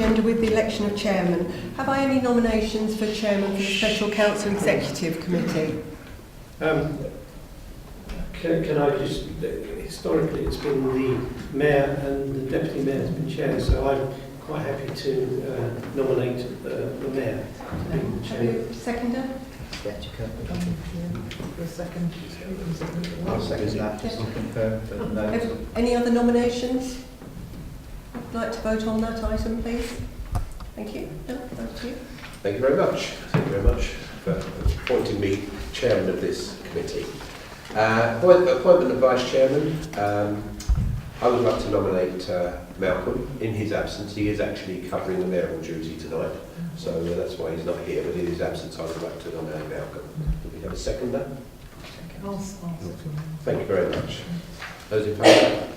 agenda with the election of chairman. Have I any nominations for chairman for the Special Council Executive Committee? Can I just, historically it's been the mayor and the deputy mayor has been chair, so I'm quite happy to nominate the mayor to be the chair. Seconder? I'll second that, just to confirm for the notes. Any other nominations? I'd like to vote on that item, please. Thank you. No, thank you. Thank you very much. Thank you very much for appointing me chairman of this committee. Appointment of vice chairman. I would like to nominate Malcolm. In his absence, he is actually covering the mayoral duty tonight, so that's why he's not here. But in his absence, I would like to nominate Malcolm. Do we have a seconder? Thank you very much. Those in favour?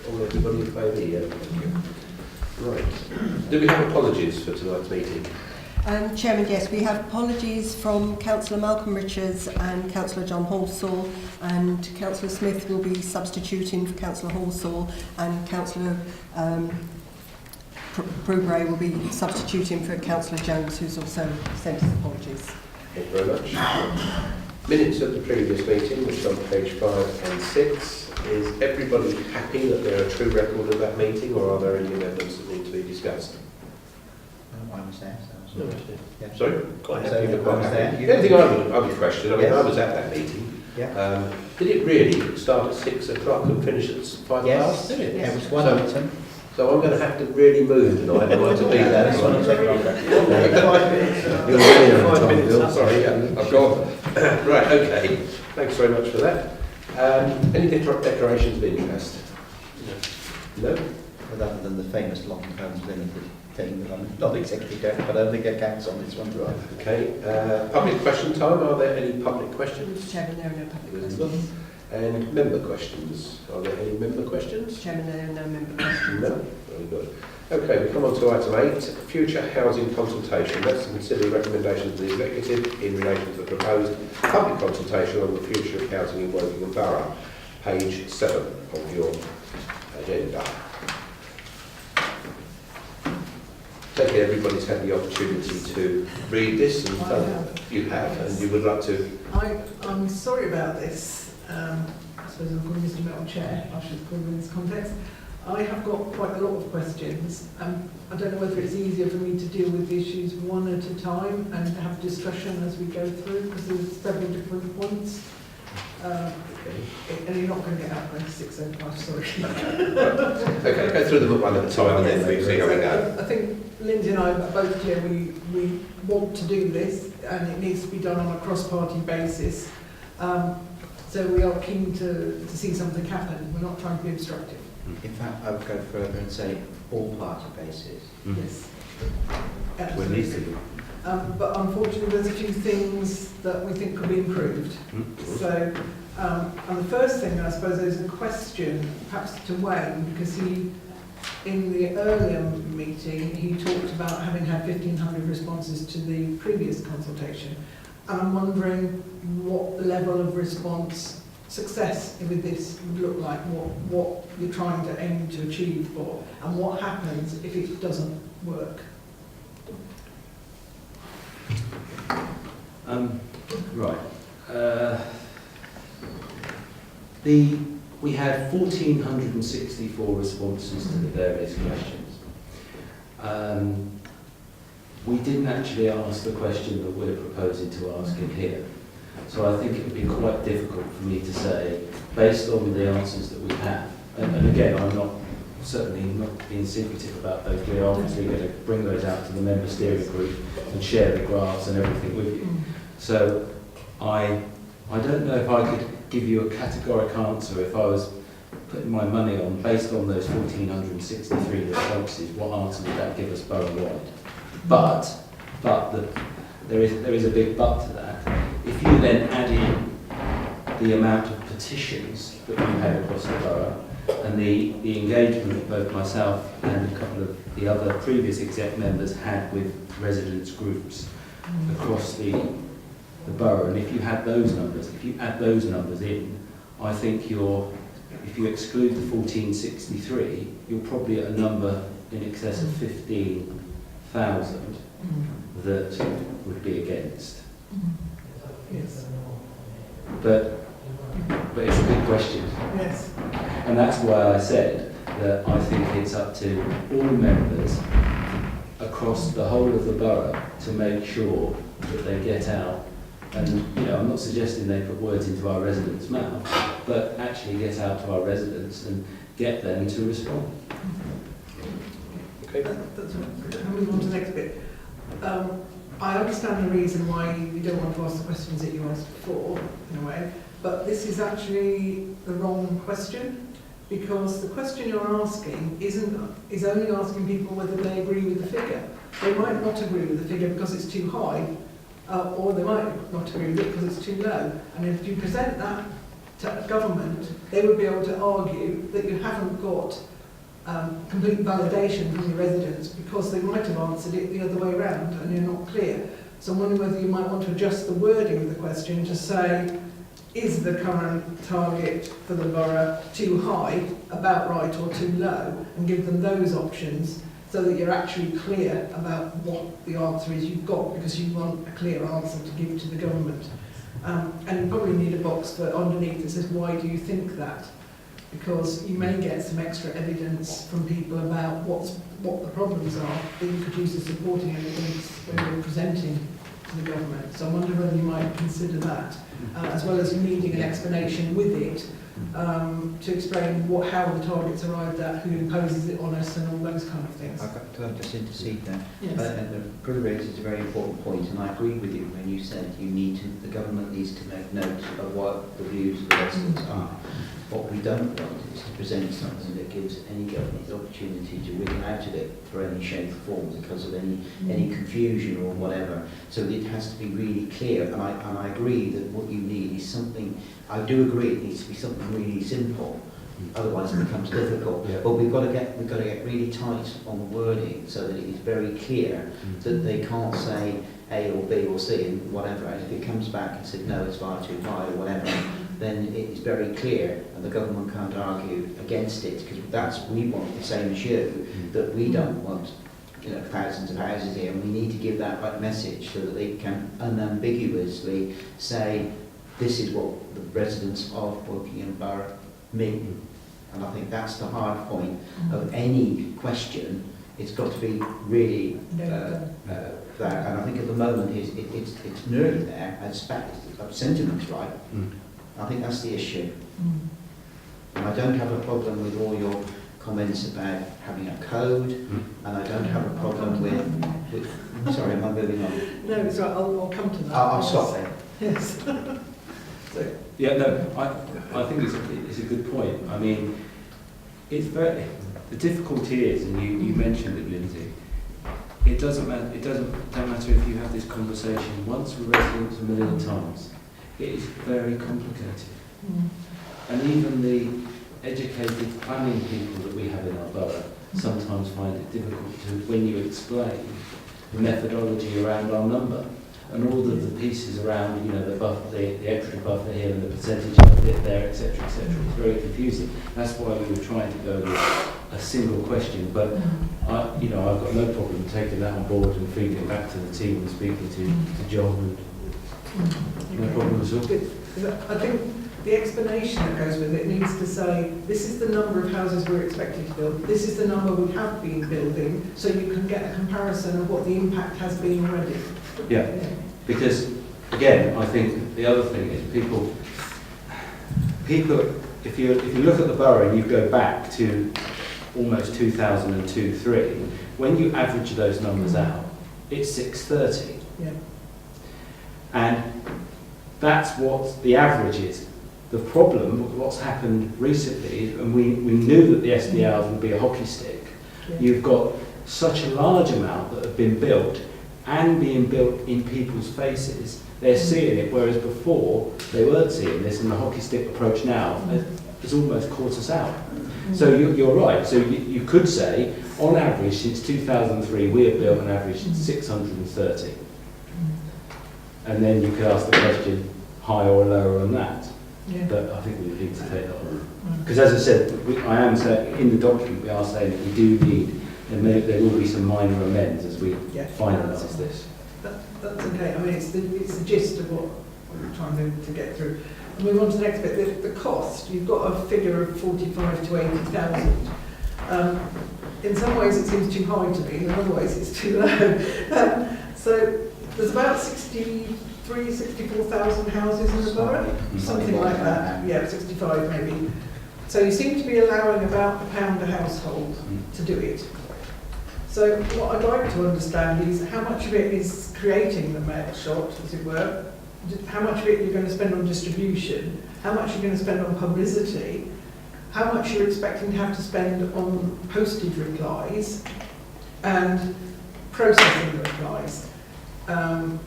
All everybody in favour? Yeah, thank you. Right. Do we have apologies for tonight's meeting? Chairman, yes, we have apologies from Councillor Malcolm Richards and Councillor John Halsall, and Councillor Smith will be substituting for Councillor Halsall, and Councillor Brubray will be substituting for Councillor Jones, who's also sent his apologies. Thank you very much. Minutes of the previous meeting, which is on page 5 and 6. Is everybody happy that they're a true record of that meeting, or are there any amendments that need to be discussed? I was there, so I was Yeah. Sorry? Quite happy. So, Quite I was happy. there. The only thing I would question, I mean, Yes. I was at that meeting. Yeah. Did it really start at 6 o'clock and finish at 5 Yes. past? Did it? It was one So- item. So I'm going to have to really move tonight. I want to be there. This one will take longer. 5 minutes. You're really on 5 minutes. Sorry, yeah, I've gone. Right, okay. Thanks very much for that. Any declarations of interest? No? But other than the famous Long Holmes Limited thing that I'm not executive director, but I don't think it counts on this one. Right, okay. Public question time. Are there any public questions? Chairman, there are no public There's questions. And member questions. Are there any member questions? Chairman, there are no member questions. No? Very good. Okay, we come on to item 8, future housing consultation. That's to consider recommendations of the executive in relation to the proposed public consultation on the future of housing in Wokingham Borough. Page 7 of your agenda. Take it everybody's had the opportunity to read this, and you have, and you would like to. I'm sorry about this. I suppose I'm calling Mr. Metal Chair. I should call him in this context. I have got quite a lot of questions. I don't know whether it's easier for me to deal with the issues one at a time and have discussion as we go through, because there's several different points. And you're not going to get out by 6:05, sorry. Okay, go through them one at a time, and then we see how we go. I think Lindsay and I are both clear we want to do this, and it needs to be done on a cross-party basis. So we are keen to see something happen. We're not trying to be obstructive. In fact, I would go further and say all party basis. Yes. We're least But unfortunately, there's a few things that we think could be improved. So, and the first thing, I suppose, is a question, perhaps to Wayne, because he, in the earlier meeting, he talked about having had 1,500 responses to the previous consultation. And I'm wondering what level of response success with this would look like, what you're trying to aim to achieve for, and what happens if it doesn't work. Right. We had 1,464 responses to the various questions. We didn't actually ask the question that we're proposing to ask in here. So I think it would be quite difficult for me to say, based on the answers that we have, and again, I'm not certainly not being secretive about those. We are obviously going to bring those out to the member steering group and share the graphs and everything with you. So I don't know if I could give you a categoric answer if I was putting my money on, based on those 1,463 responses, what answer would that give us borough-wide? But there is a big but to that. If you then add in the amount of petitions that we've had across the borough, and the engagement that both myself and a couple of the other previous exec members had with residents groups across the borough, and if you add those numbers in, I think if you exclude the 1,463, you're probably at a number in excess of 15 1,000 that would be against. Yes. But it's a good question. Yes. And that's why I said that I think it's up to all members across the whole of the borough to make sure that they get out. And, I'm not suggesting they put words into our residents' mouth, but actually get out to our residents and get them to respond. Okay. That's right. I'll move on to the next bit. I understand the reason why you don't want to ask the questions that you asked before, in a way, but this is actually the wrong question, because the question you're asking is only asking people whether they agree with the figure. They might not agree with the figure because it's too high, or they might not agree with it because it's too low. And if you present that to government, they would be able to argue that you haven't got complete validation from your residents, because they might have answered it the other way around and you're not clear. So I'm wondering whether you might want to adjust the wording of the question to say, is the current target for the borough too high, about right, or too low, and give them those options so that you're actually clear about what the answer is you've got, because you want a clear answer to give to the government. And you probably need a box for underneath that says, why do you think that? Because you may get some extra evidence from people about what the problems are that you could use as supporting evidence when you're presenting to the government. So I wonder whether you might consider that, as well as needing an explanation with it, to explain how the target's arrived at, who imposes it on us, and all those kind of things. I've got to just intercede there. Yes. And the Brother raises a very important point, and I agree with you when you said the government needs to make note of what the views of the residents are. What we don't want is to present something that gives any government the opportunity to wiggle out of it for any shape or form because of any confusion or whatever. So it has to be really clear, and I agree that what you need is something. I do agree it needs to be something really simple. Otherwise it becomes difficult. Yeah. But we've got to get really tight on the wording so that it is very clear that they can't say A or B or C and whatever. And if it comes back and says no, it's far too high or whatever, then it is very clear and the government can't argue against it, because we want the same as you, that we don't want thousands of houses here, and we need to give that right message so that they can unambiguously say this is what the residents of Wokingham Borough mean. And I think that's the hard point of any question. It's got to be really that. And I think at the moment it's nearly there, as sentiment's right. I think that's the issue. And I don't have a problem with all your comments about having a code, and I don't have a problem with sorry, am I moving on? No, it's right, I'll come to that. I'll stop there. Yes. Yeah, no, I think it's a good point. I mean, it's very, the difficulty is, and you mentioned it, Lindsay, it doesn't matter if you have this conversation once with residents a million times. It is very complicated. And even the educated planning people that we have in our borough sometimes find it difficult to, when you explain the methodology around our number and all of the pieces around, the buffer, the extra buffer here and the percentage of it there, etc., etc. It's very confusing. That's why we were trying to go with a single question. But I've got no problem taking that on board and feeding it back to the team and speaking to John. And no problem at all. Good. I think the explanation that goes with it needs to say, this is the number of houses we're expecting to build, this is the number we have been building, so you can get a comparison of what the impact has been already. Yeah, because again, I think the other thing is people, if you look at the borough and you go back to almost 2002-03, when you average those numbers out, it's 630. Yeah. And that's what the average is. The problem, what's happened recently, and we knew that the SDRs would be a hockey stick. Yeah. You've got such a large amount that have been built and being built in people's faces. They're seeing it, whereas before they weren't seeing this, and the hockey stick approach now has almost caught us out. So you're right. So you could say, on average, since 2003, we have built an average 630. And then you could ask the question, higher or lower on that. Yeah. But I think we need to take that on. Because as I said, I am saying, in the document we are saying that we do need And there will be some minor amends as we Yeah. finalise this. That's okay. I mean, it's the gist of what we're trying to get through. And move on to the next bit. The cost. You've got a figure of 45 to 80,000. In some ways, it seems too high to me. In other ways, it's too low. So there's about 64,000 houses in the borough, something like that. Yeah, 65 maybe. So you seem to be allowing about £1 a household to do it. So what I'd like to understand is how much of it is creating the mail shot, as it were, how much of it you're going to spend on distribution, how much you're going to spend on publicity, how much you're expecting to have to spend on postage replies and processing the replies, to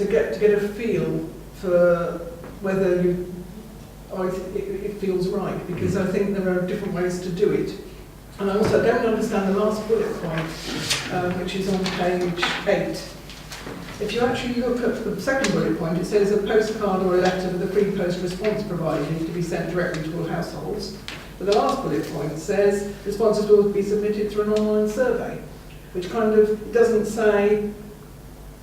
get a feel for whether it feels right, because I think there are different ways to do it. And I also don't understand the last bullet point, which is on page 8. If you actually look at the second bullet point, it says a postcard or a letter with a free post response provided to be sent directly to all households. But the last bullet point says responses will be submitted through an online survey, which kind of doesn't say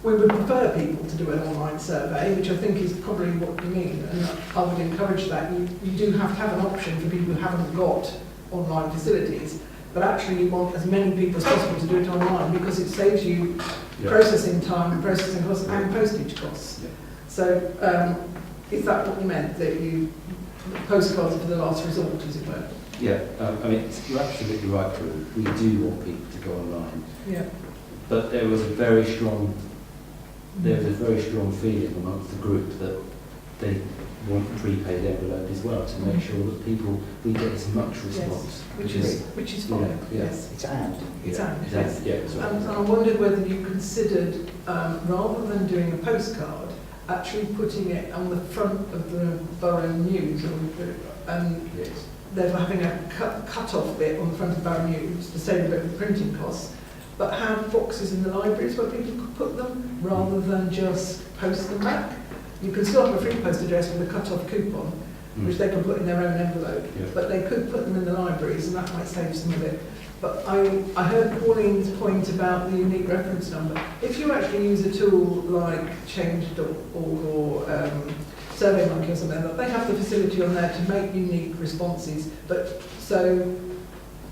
we would prefer people to do an online survey, which I think is probably what you mean, and I would encourage that. You do have to have an option for people who haven't got online facilities, but actually you want as many people as possible to do it online because it saves you processing time, processing costs and postage costs. Yeah. So is that what you meant, that you postcards are for the last resort, as it were? Yeah, I mean, you're absolutely right, Drew. We do want people to go online. Yeah. But there was a very strong feeling amongst the group that they want prepaid envelope as well to make sure that we get as much response. Yes, which is fine. Yeah. Yes. It's and. It's and. Yes. Yeah, that's right. And I wondered whether you considered, rather than doing a postcard, actually putting it on the front of the Borough News, and Yes. therefore having a cut-off bit on the front of Borough News to save a bit of the printing costs, but have boxes in the libraries where people could put them, rather than just post them back. You can still have a free post address with a cut-off coupon, which they can put in their own envelope, Yeah. but they could put them in the libraries, and that might save some of it. But I heard Pauline's point about the unique reference number. If you actually use a tool like Change.org or SurveyMonkey or something like that, they have the facility on there to make unique responses, but so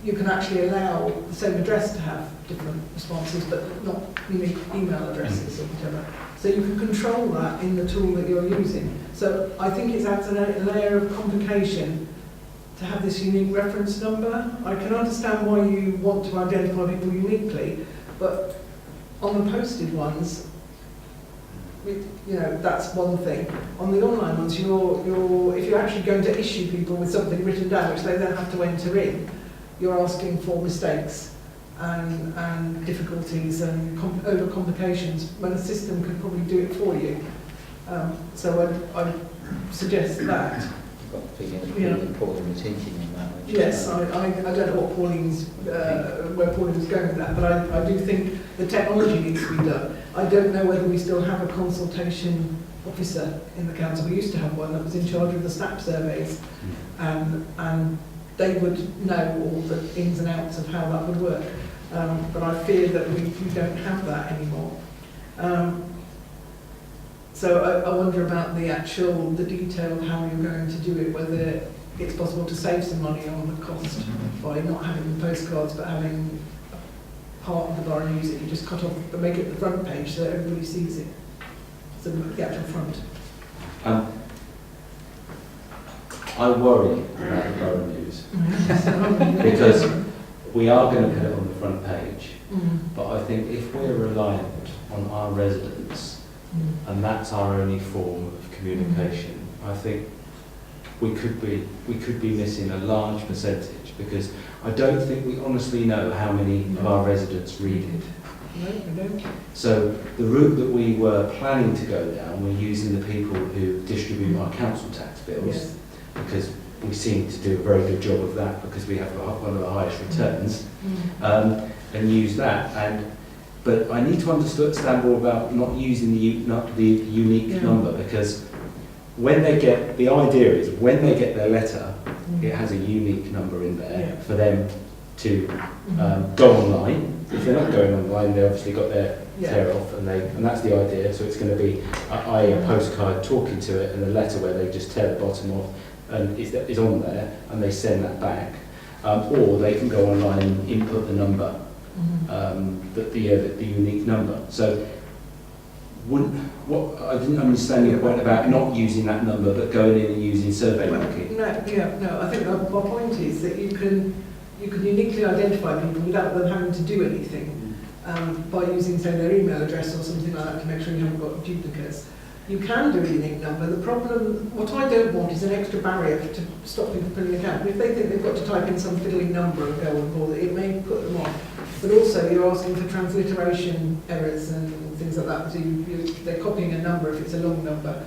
you can actually allow the same address to have different responses, but not unique email addresses or whatever. So you can control that in the tool that you're using. So I think it adds a layer of complication to have this unique reference number. I can understand why you want to identify people uniquely, but on the posted ones, that's one thing. On the online ones, if you're actually going to issue people with something written down, which they then have to enter in, you're asking for mistakes and difficulties and over complications when a system could probably do it for you. So I suggest that. You've got the feeling that Yeah. Pauline was hinting on that. which Yes, I don't know what where Pauline was going with that, but I do think the technology needs to be done. I don't know whether we still have a consultation officer in the council. We used to have one that was in charge of the SNAP surveys, and they would know all the ins and outs of how that would work. But I fear that we don't have that anymore. So I wonder about the detail of how you're going to do it, whether it's possible to save some money on the cost by not having the postcards but having part of the Borough News that you just cut off but make it the front page so that everybody sees it. So the actual front. I worry about the Borough News because we are going to put it on the front page, but I think if we're reliant on our residents and that's our only form of communication, I think we could be missing a large percentage, because I don't think we honestly know how many of our residents read it. No, we don't. So the route that we were planning to go down, we're using the people who distribute our council tax bills, Yes. because we seem to do a very good job of that because we have one of the highest returns, and use that. But I need to understand more about not using the unique number, because the idea is when they get their letter, it has a unique number in there for them to go online. If they're not going online, they obviously got their Yeah. tear off, and that's the idea. So it's going to be a postcard talking to it, and a letter where they just tear the bottom off and is on there, and they send that back. Or they can go online and input the number, the unique number. So I didn't understand your point about not using that number, but going in and using Survey Monkey. No, I think my point is that you can uniquely identify people without them having to do anything, by using, say, their email address or something like that to make sure you haven't got duplicates. You can do a unique number. The problem, what I don't want is an extra barrier to stop people putting an account. If they think they've got to type in some fiddling number and go on board, it may put them off. But also, you're asking for transliteration errors and things like that. So they're copying a number. If it's a long number,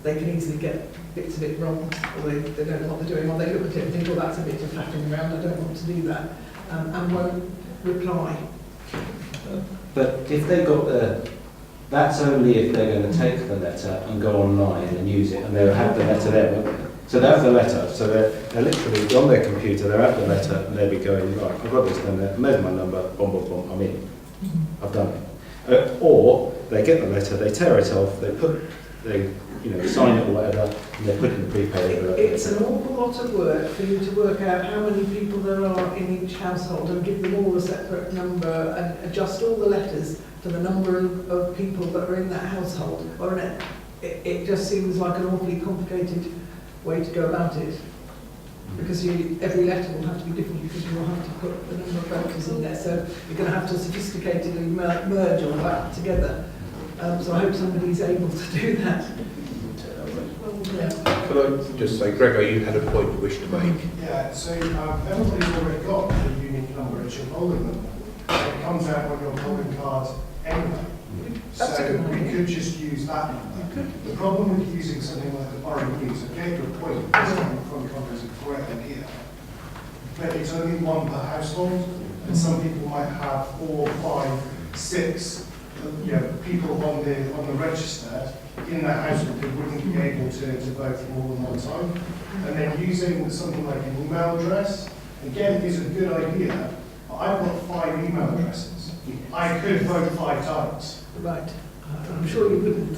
they can easily get bits of it wrong, or they don't know what they're doing, or they look at it and think, well, that's a bit of faffing around, I don't want to do that, and won't reply. But if they got that's only if they're going to take the letter and go online and use it, and they'll have the letter there, won't they? So they have the letter, so they're literally on their computer, they're at the letter, and they'll be going, right, I've got this done there, there's my number, boom, boom, boom, I'm in. I've done it. Or they get the letter, they tear it off, they sign it or whatever, and they put it in the prepaid envelope. It's an awful lot of work for you to work out how many people there are in each household and give them all a separate number and adjust all the letters to the number of people that are in that household. Or it just seems like an awfully complicated way to go about it. Because every letter will have to be different, because you will have to put the number of voters in there. So you're going to have to sophisticatedly merge all that together. So I hope somebody's able to do that. Yeah. Can I just say, Gregor, you had a point you wish to make? Yeah, so everybody's already got a unique number, it's your polling number. It comes out on your polling card anyway. That's a So good we idea. could just use that number. The problem with using something like the Borough News, I get your point, from Congress is a great idea. But it's only one per household, and some people might have 4, 5, 6 people on the register in that household who wouldn't be able to vote more than one time. And then using something like an email address, again, is a good idea, but I've got 5 email addresses. I could vote 5 times. Right. I'm sure you wouldn't.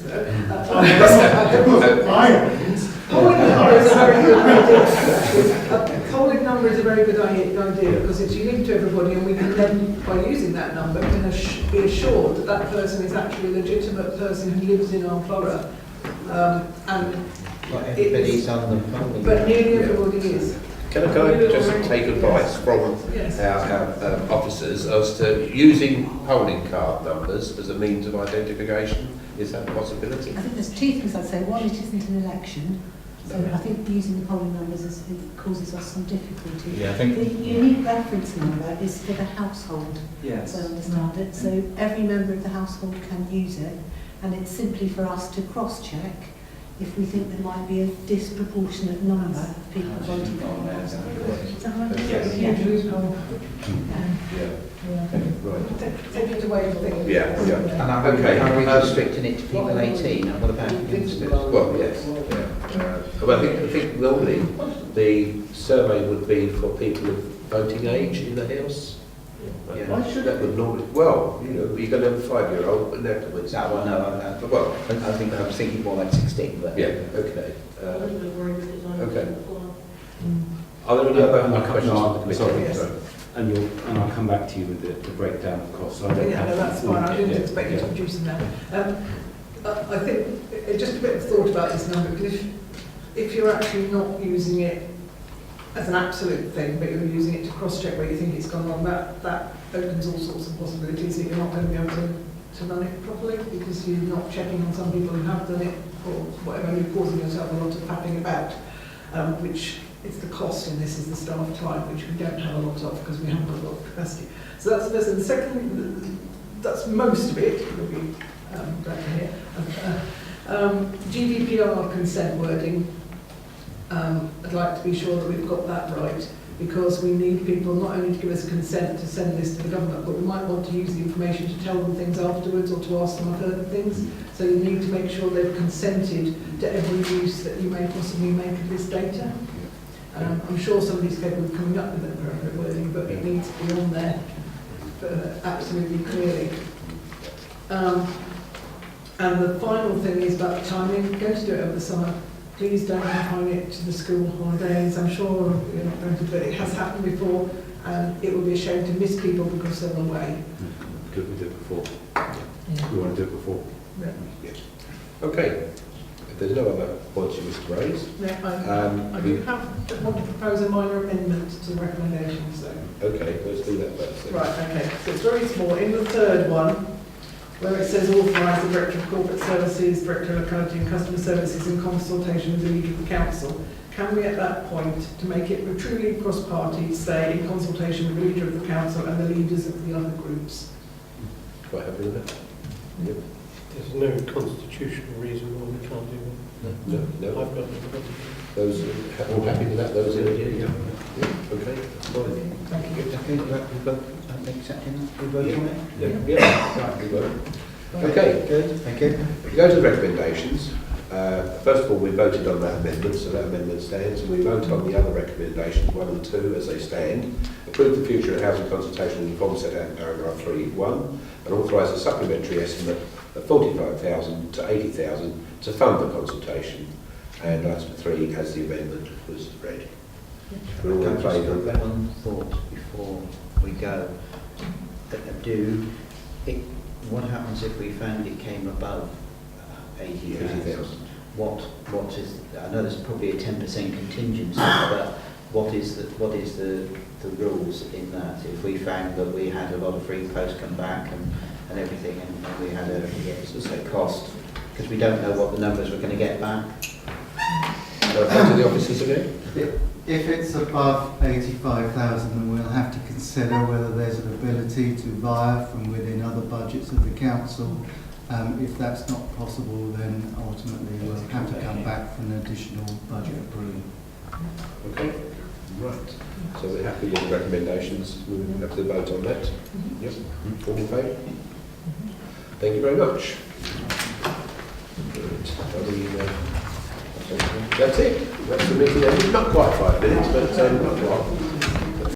Polling number is a very good idea because it's unique to everybody, and we can then, by using that number, can be assured that that person is actually a legitimate person who lives in our borough. And Not everybody's on the polling. but nearly everybody is. Can I just take advice from Yes. our officers as to using polling card numbers as a means of identification? Is that a possibility? I think there's 2 things I'd say. One, it isn't an election, so I think using the polling numbers it causes us some difficulty. Yeah, I think. The unique reference number is for the household, Yes. so I understand it. So every member of the household can use it, and it's simply for us to cross-check if we think there might be a disproportionate number of people voting for the household. Is that right? Yes. Yeah. Right. Take it away, I think. Yeah. And are we restricting it to people 18? And what about youngsters? Well, yes. Yeah. Well, I think normally the survey would be for people of voting age in the house. Yeah. Why should that would normally? Well, you're going to have a 5-year-old, but that would. Is that one? No, Well, I was thinking more like 16, but... yeah. Okay. Okay. Are there any other questions on the committee? Sorry. Yes. And I'll come back to you with the breakdown of costs. I don't Yeah, have no, that's full- fine. I didn't yeah, expect you to yeah. produce them now. I think just a bit of thought about this number, because if you're actually not using it as an absolute thing, but you're using it to cross-check where you think it's gone wrong, that opens all sorts of possibilities that you're not going to be able to run it properly, because you're not checking on some people who have done it, or whatever, you're causing yourself a lot of faffing about, which is the cost in this, is the staff time, which we don't have a lot of because we haven't got a lot of capacity. So that's the first thing. The second, that's most of it, you'll be glad to hear. GDPR consent wording, I'd like to be sure that we've got that right, because we need people not only to give us consent to send this to the government, but we might want to use the information to tell them things afterwards or to ask them further things. So you need to make sure they've consented to every use that you may possibly make of this data. I'm sure somebody's capable of coming up with that appropriate wording, but it needs to be on there absolutely clearly. And the final thing is about timing. We're going to do it over the summer. Please don't confine it to the school holidays. I'm sure you're not going to, but it has happened before, and it would be a shame to miss people because they're away. Could we do it before? Yeah. We want to do it before? Yeah. Yeah. Okay. If there's no other points you wish to raise, I do want to propose a minor amendment to the recommendations, though. okay, let's do that first. then. Right, okay. So it's very small. In the third one, where it says authorise the Director of Corporate Services, Director of Locality and Customer Services in consultation with the Leader of the Council, can we at that point, to make it truly cross-party, say in consultation with the Leader of the Council and the leaders of the other groups? Quite happy with that? Yep. There's no constitutional reason why we can't do No, that. no. I've got no problem. Those all happy with that? Those in? Yeah. Okay, fine. Thank you. Okay, we vote, accepting that? We vote on it? Yeah. We vote. Okay. Good, thank you. If we go to the recommendations, first of all, we voted on that amendment, so that amendment stands, and we vote on the other recommendations, 1 and 2, as they stand. Approve the future housing consultation in the form set out in paragraph 3.1, and authorise a supplementary estimate of 45,000 to 80,000 to fund the consultation. And item 3, as the amendment was read. We're all in favour of that? One thought before we go. What happens if we found it came above 80,000? What is? I know there's probably a 10% contingency, but what is the rules in that? If we found that we had a lot of free posts come back and everything, and we had a cost, because we don't know what the numbers we're going to get back. So back to the officers again? If it's above 85,000, then we'll have to consider whether there's an ability to via from within other budgets of the council. If that's not possible, then ultimately we'll have to come back for an additional budget approval. Okay, right. So we're happy with the recommendations. We'll have to vote on that. Yep. All in favour? Thank you very much. Good. That's it. That's the meeting ended. Not quite 5 minutes, but not quite.